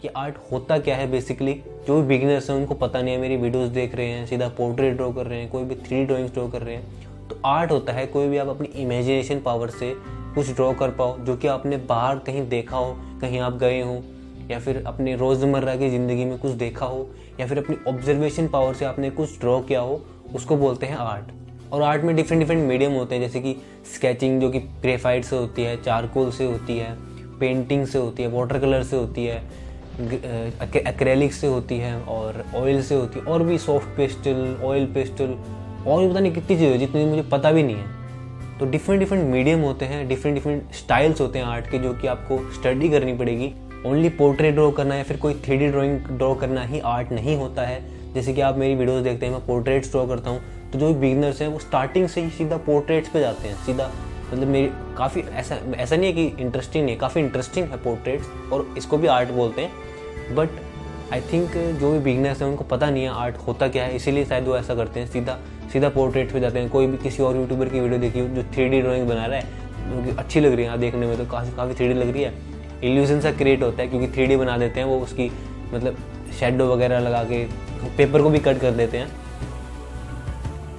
कि आर्ट होता क्या है। बेसिकली जो भी बिगिनर्स हैं उनको पता नहीं है, मेरी वीडियोस देख रहे हैं, सीधा पोर्ट्रेट ड्रॉ कर रहे हैं, कोई भी 3D ड्राइंग्स ड्रॉ कर रहे हैं। तो आर्ट होता है कोई भी आप अपनी इमेजिनेशन पावर से कुछ ड्रॉ कर पाओ जो कि आपने बाहर कहीं देखा हो, कहीं आप गए हो, या फिर अपने रोज़मर्रा की ज़िंदगी में कुछ देखा हो, या फिर अपनी ऑब्जर्वेशन पावर से आपने कुछ ड्रॉ किया हो, उसको बोलते हैं आर्ट। और आर्ट में डिफरेंट मीडियम होते हैं, जैसे कि स्केचिंग जो कि ग्रेफाइट से होती है, चारकोल से होती है, पेंटिंग से होती है, वाटर कलर से होती है, एक्रेलिक से होती है, और ऑयल से होती है, और भी सॉफ्ट पेस्टल, ऑयल पेस्टल, और भी पता नहीं कितनी चीज़ें जितनी मुझे पता भी नहीं है। तो डिफरेंट मीडियम होते हैं, डिफरेंट स्टाइल्स होते हैं आर्ट के, जो कि आपको स्टडी करनी पड़ेगी। ओनली पोर्ट्रेट ड्रॉ करना या फिर कोई 3D ड्राइंग ड्रॉ करना ही आर्ट नहीं होता है। जैसे कि आप मेरी वीडियोस देखते हैं, मैं पोर्ट्रेट्स ड्रॉ करता हूँ, तो जो बिगिनर्स हैं वो स्टार्टिंग से ही सीधा पोर्ट्रेट्स पे जाते हैं, सीधा। मतलब मेरी काफ़ी ऐसा नहीं है कि इंटरेस्टिंग नहीं है, काफ़ी इंटरेस्टिंग है पोर्ट्रेट्स, और इसको भी आर्ट बोलते हैं। बट आई थिंक जो भी बिगिनर्स हैं उनको पता नहीं है आर्ट होता क्या है, इसीलिए शायद वो ऐसा करते हैं, सीधा पोर्ट्रेट्स पे जाते हैं। कोई भी किसी और यूट्यूबर की वीडियो देखी जो 3D ड्राइंग बना रहा है, जो कि अच्छी लग रही है देखने में, तो काफ़ी 3D लग रही है, इल्यूजन सा क्रिएट होता है, क्योंकि 3D बना देते हैं वो, उसकी मतलब शेडो वगैरह लगा के पेपर को भी कट कर देते हैं,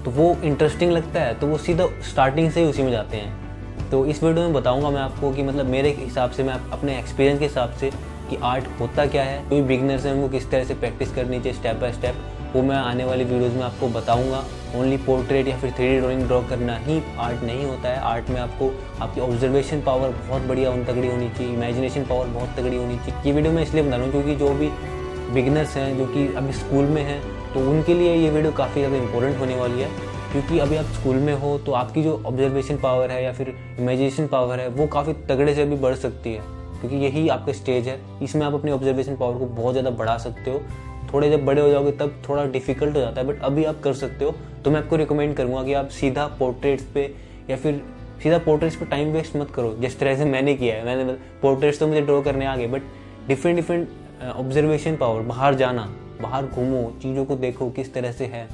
तो वो इंटरेस्टिंग लगता है, तो वो सीधा स्टार्टिंग से ही उसी में जाते हैं। तो इस वीडियो में बताऊंगा मैं आपको कि मतलब मेरे हिसाब से, मैं अपने एक्सपीरियंस के हिसाब से कि आर्ट होता क्या है, कोई बिगिनर्स हैं उनको किस तरह से प्रैक्टिस करनी चाहिए स्टेप बाय स्टेप, वो मैं आने वाली वीडियोज़ में आपको बताऊँगा। ओनली पोर्ट्रेट या फिर 3D ड्राइंग ड्रॉ करना ही आर्ट नहीं होता है। आर्ट में आपको आपकी ऑब्जर्वेशन पावर बहुत बढ़िया तगड़ी होनी चाहिए, इमेजिनेशन पावर बहुत तगड़ी होनी चाहिए। ये वीडियो मैं इसलिए बता रहा हूँ क्योंकि जो भी बिगिनर्स हैं जो कि अभी स्कूल में हैं, तो उनके लिए ये वीडियो काफ़ी ज़्यादा इंपॉर्टेंट होने वाली है, क्योंकि अभी आप स्कूल में हो तो आपकी जो ऑब्जर्वेशन पावर है या फिर इमेजिनेशन पावर है वो काफ़ी तगड़े से अभी बढ़ सकती है, क्योंकि यही आपका स्टेज है, इसमें आप अपनी ऑब्जर्वेशन पावर को बहुत ज़्यादा बढ़ा सकते हो। थोड़े जब बड़े हो जाओगे तब थोड़ा डिफिकल्ट हो जाता है, बट अभी आप कर सकते हो। तो मैं आपको रिकमेंड करूँगा कि आप सीधा पोर्ट्रेट्स पे या फिर सीधा पोर्ट्रेट्स पे टाइम वेस्ट मत करो, जिस तरह से मैंने किया है। मैंने पोर्ट्रेट्स तो मुझे ड्रॉ करने आ गए, बट डिफरेंट ऑब्जर्वेशन पावर, बाहर जाना, बाहर घूमो, चीज़ों को देखो किस तरह से है।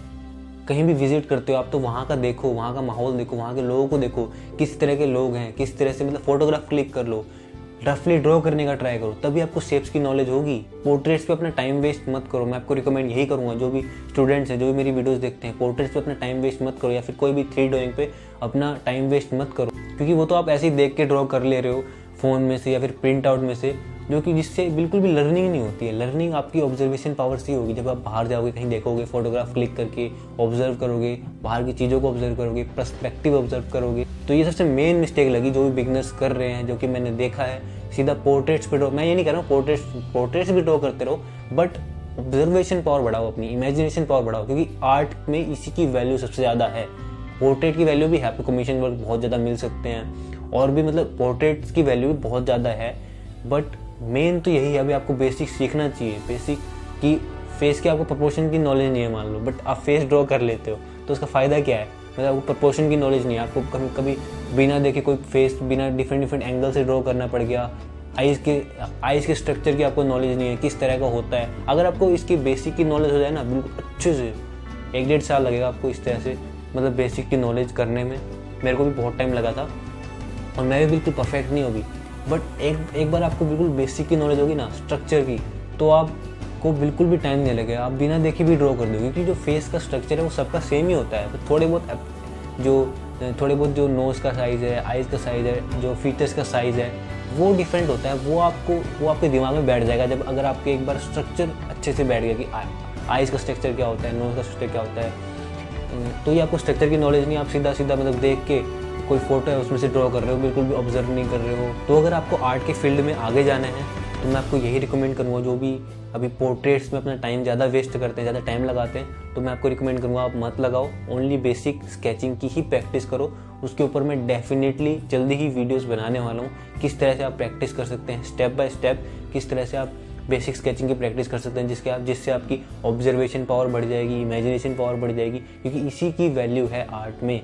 कहीं भी विजिट करते हो आप तो वहाँ का देखो, वहाँ का माहौल देखो, वहाँ के लोगों को देखो, किस तरह के लोग हैं, किस तरह से, मतलब फोटोग्राफ क्लिक कर लो, रफली ड्रॉ करने का ट्राई करो, तभी आपको शेप्स की नॉलेज होगी। पोर्ट्रेट्स पे अपना टाइम वेस्ट मत करो, मैं आपको रिकमेंड यही करूँगा, जो भी स्टूडेंट्स हैं, जो भी मेरी वीडियोस देखते हैं, पोर्ट्रेट्स पे अपना टाइम वेस्ट मत करो, या फिर कोई भी 3D ड्राइंग पे अपना टाइम वेस्ट मत करो, क्योंकि वो तो आप ऐसे ही देख के ड्रॉ कर ले रहे हो फ़ोन में से या फिर प्रिंट आउट में से, जो कि जिससे बिल्कुल भी लर्निंग नहीं होती है। लर्निंग आपकी ऑब्जर्वेशन पावर से ही होगी, जब आप बाहर जाओगे, कहीं देखोगे, फोटोग्राफ क्लिक करके ऑब्जर्व करोगे, बाहर की चीज़ों को ऑब्जर्व करोगे, पर्सपेक्टिव ऑब्जर्व करोगे। तो ये सबसे मेन मिस्टेक लगी जो भी बिगनर्स कर रहे हैं, जो कि मैंने देखा है, सीधा पोर्ट्रेट्स पे ड्रॉ। मैं ये नहीं कह रहा हूँ पोर्ट्रेट्स भी ड्रॉ करते रहो, बट ऑब्जर्वेशन पावर बढ़ाओ, अपनी इमेजिनेशन पावर बढ़ाओ, क्योंकि आर्ट में इसी की वैल्यू सबसे ज़्यादा है। पोर्ट्रेट की वैल्यू भी है, आपको कमीशन वर्क बहुत ज़्यादा मिल सकते हैं, और भी मतलब पोर्ट्रेट्स की वैल्यू भी बहुत ज़्यादा है, बट मेन तो यही है। अभी आपको बेसिक सीखना चाहिए, बेसिक कि फेस के आपको प्रपोर्शन की नॉलेज नहीं है, मान लो, बट आप फेस ड्रॉ कर लेते हो, तो उसका फ़ायदा क्या है? मतलब आपको प्रपोर्शन की नॉलेज नहीं है, आपको कभी बिना देखे कोई फेस बिना डिफरेंट एंगल से ड्रॉ करना पड़ गया। आइज़ के स्ट्रक्चर की आपको नॉलेज नहीं है, किस तरह का होता है। अगर आपको इसकी बेसिक की नॉलेज हो जाए ना बिल्कुल अच्छे से, 1-1.5 साल लगेगा आपको इस तरह से, मतलब बेसिक की नॉलेज करने में। मेरे को भी बहुत टाइम लगा था, और मैं भी बिल्कुल परफेक्ट नहीं होगी, बट एक बार आपको बिल्कुल बेसिक की नॉलेज होगी ना स्ट्रक्चर की, तो आपको बिल्कुल भी टाइम नहीं लगेगा, आप बिना देखे भी ड्रॉ कर दोगे, क्योंकि जो फेस का स्ट्रक्चर है वो सबका सेम ही होता है। तो थोड़े बहुत जो नोज़ का साइज़ है, आइज़ का साइज़ है, जो फीचर्स का साइज़ है, वो डिफरेंट होता है। वो आपके दिमाग में बैठ जाएगा जब अगर आपके एक बार स्ट्रक्चर अच्छे से बैठ गया कि आइज़ का स्ट्रक्चर क्या होता है, नोज़ का स्ट्रक्चर क्या होता है। तो ये आपको स्ट्रक्चर की नॉलेज नहीं, आप सीधा मतलब देख के कोई फोटो है उसमें से ड्रॉ कर रहे हो, बिल्कुल भी ऑब्जर्व नहीं कर रहे हो। तो अगर आपको आर्ट के फील्ड में आगे जाना है तो मैं आपको यही रिकमेंड करूँगा, जो भी अभी पोर्ट्रेट्स में अपना टाइम ज़्यादा वेस्ट करते हैं, ज़्यादा टाइम लगाते हैं, तो मैं आपको रिकमेंड करूँगा आप मत लगाओ, ओनली बेसिक स्केचिंग की ही प्रैक्टिस करो। उसके ऊपर मैं डेफिनेटली जल्दी ही वीडियोस बनाने वाला हूँ, किस तरह से आप प्रैक्टिस कर सकते हैं स्टेप बाय स्टेप, किस तरह से आप बेसिक स्केचिंग की प्रैक्टिस कर सकते हैं, जिससे आपकी ऑब्जर्वेशन पावर बढ़ जाएगी, इमेजिनेशन पावर बढ़ जाएगी, क्योंकि इसी की वैल्यू है आर्ट में,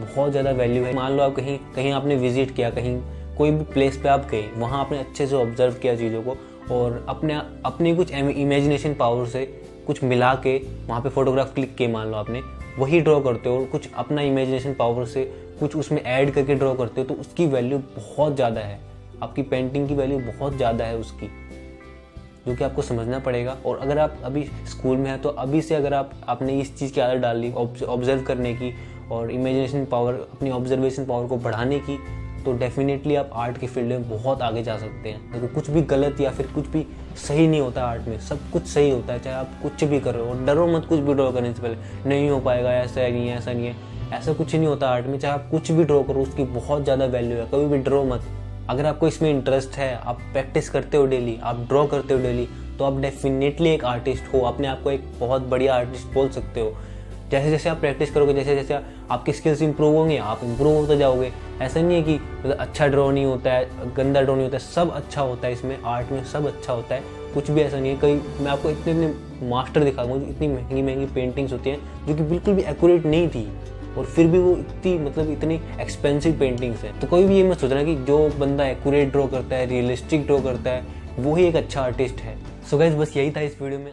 बहुत ज़्यादा वैल्यू है। मान लो आप कहीं आपने विजिट किया, कहीं कोई भी प्लेस पे आप गए, वहाँ आपने अच्छे से ऑब्जर्व किया चीज़ों को, और अपनी कुछ इमेजिनेशन पावर से कुछ मिला के वहाँ पे फोटोग्राफ क्लिक किए, मान लो आपने वही ड्रॉ करते हो, और कुछ अपना इमेजिनेशन पावर से कुछ उसमें ऐड करके ड्रॉ करते हो, तो उसकी वैल्यू बहुत ज़्यादा है, आपकी पेंटिंग की वैल्यू बहुत ज़्यादा है उसकी। जो कि आपको समझना पड़ेगा। और अगर आप अभी स्कूल में हैं तो अभी से अगर आपने इस चीज़ की आदत डाल ली ऑब्जर्व करने की और इमेजिनेशन पावर, अपनी ऑब्जर्वेशन पावर को बढ़ाने की, तो डेफिनेटली आप आर्ट की फील्ड में बहुत आगे जा सकते हैं। देखो कुछ भी गलत या फिर कुछ भी सही नहीं होता आर्ट में, सब कुछ सही होता है, चाहे आप कुछ भी करो। और डरो मत कुछ भी ड्रॉ करने से पहले, नहीं हो पाएगा, ऐसा नहीं है, ऐसा नहीं है, ऐसा कुछ नहीं होता आर्ट में। चाहे आप कुछ भी ड्रॉ करो, उसकी बहुत ज़्यादा वैल्यू है, कभी भी डरो मत। अगर आपको इसमें इंटरेस्ट है, आप प्रैक्टिस करते हो डेली, आप ड्रॉ करते हो डेली, तो आप डेफिनेटली एक आर्टिस्ट हो, अपने आप को एक बहुत बढ़िया आर्टिस्ट बोल सकते हो। जैसे जैसे आप प्रैक्टिस करोगे, जैसे जैसे आपकी स्किल्स इंप्रूव होंगे, आप इंप्रूव होते जाओगे। ऐसा नहीं है कि मतलब अच्छा ड्रॉ नहीं होता है, गंदा ड्रॉ नहीं होता है, सब अच्छा होता है इसमें, आर्ट में सब अच्छा होता है, कुछ भी ऐसा नहीं है। कई मैं आपको इतने मास्टर दिखाऊंगा, इतनी महंगी महंगी पेंटिंग्स होती हैं जो कि बिल्कुल भी एक्यूरेट नहीं थी, और फिर भी वो इतनी एक्सपेंसिव पेंटिंग्स हैं। तो कोई भी ये मत सोचना कि जो बंदा एक्यूरेट ड्रॉ करता है, रियलिस्टिक ड्रॉ करता है, वो ही एक अच्छा आर्टिस्ट है। सो गाइस, बस यही था इस वीडियो में।